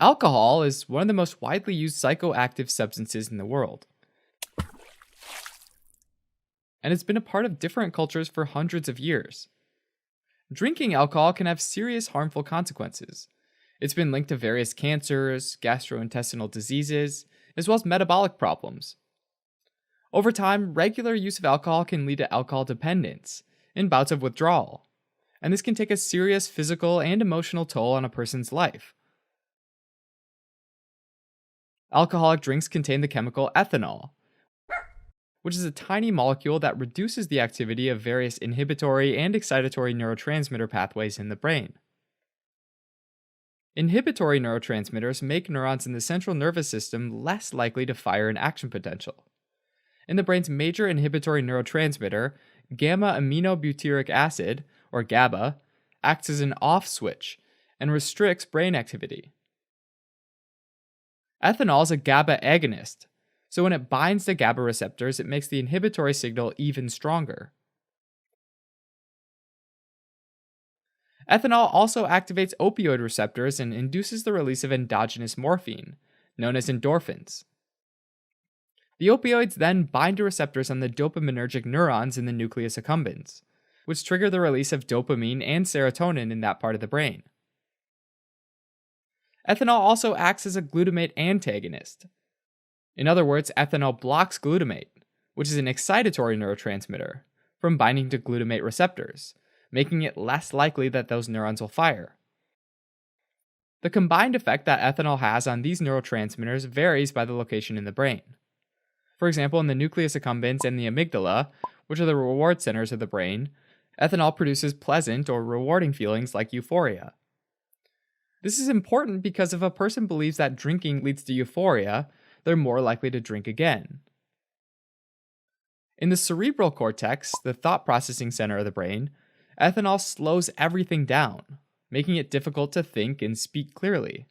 Alcohol is one of the most widely used psychoactive substances in the world, and it's been a part of different cultures for hundreds of years. Drinking alcohol can have serious harmful consequences. It's been linked to various cancers, gastrointestinal diseases, as well as metabolic problems. Over time, regular use of alcohol can lead to alcohol dependence and bouts of withdrawal, and this can take a serious physical and emotional toll on a person's life. Alcoholic drinks contain the chemical ethanol, which is a tiny molecule that reduces the activity of various inhibitory and excitatory neurotransmitter pathways in the brain. Inhibitory neurotransmitters make neurons in the central nervous system less likely to fire an action potential. And the brain's major inhibitory neurotransmitter, gamma aminobutyric acid, or GABA, acts as an off switch and restricts brain activity. Ethanol is a GABA agonist, so when it binds to GABA receptors, it makes the inhibitory signal even stronger. Ethanol also activates opioid receptors and induces the release of endogenous morphine, known as endorphins. The opioids then bind to receptors on the dopaminergic neurons in the nucleus accumbens, which trigger the release of dopamine and serotonin in that part of the brain. Ethanol also acts as a glutamate antagonist. In other words, ethanol blocks glutamate, which is an excitatory neurotransmitter, from binding to glutamate receptors, making it less likely that those neurons will fire. The combined effect that ethanol has on these neurotransmitters varies by the location in the brain. For example, in the nucleus accumbens and the amygdala, which are the reward centers of the brain, ethanol produces pleasant or rewarding feelings like euphoria. This is important because if a person believes that drinking leads to euphoria, they're more likely to drink again. In the cerebral cortex, the thought processing center of the brain, ethanol slows everything down, making it difficult to think and speak clearly.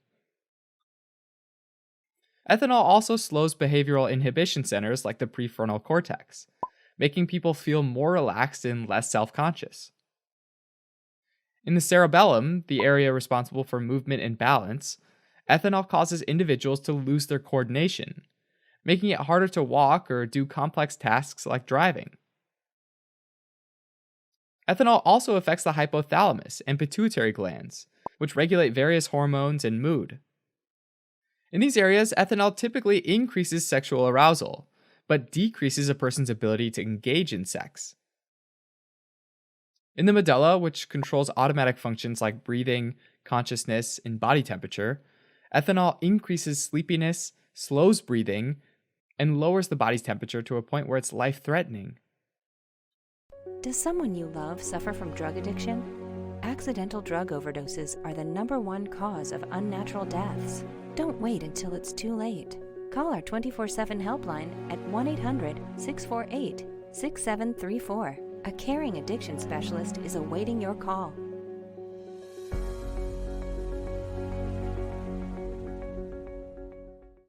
Ethanol also slows behavioral inhibition centers like the prefrontal cortex, making people feel more relaxed and less self-conscious. In the cerebellum, the area responsible for movement and balance, ethanol causes individuals to lose their coordination, making it harder to walk or do complex tasks like driving. Ethanol also affects the hypothalamus and pituitary glands, which regulate various hormones and mood. In these areas, ethanol typically increases sexual arousal, but decreases a person's ability to engage in sex. In the medulla, which controls automatic functions like breathing, consciousness, and body temperature, ethanol increases sleepiness, slows breathing, and lowers the body's temperature to a point where it's life-threatening. Does someone you love suffer from drug addiction? Accidental drug overdoses are the #1 cause of unnatural deaths. Don't wait until it's too late. Call our 24/7 helpline at 1-800-648-6734. A caring addiction specialist is awaiting your call.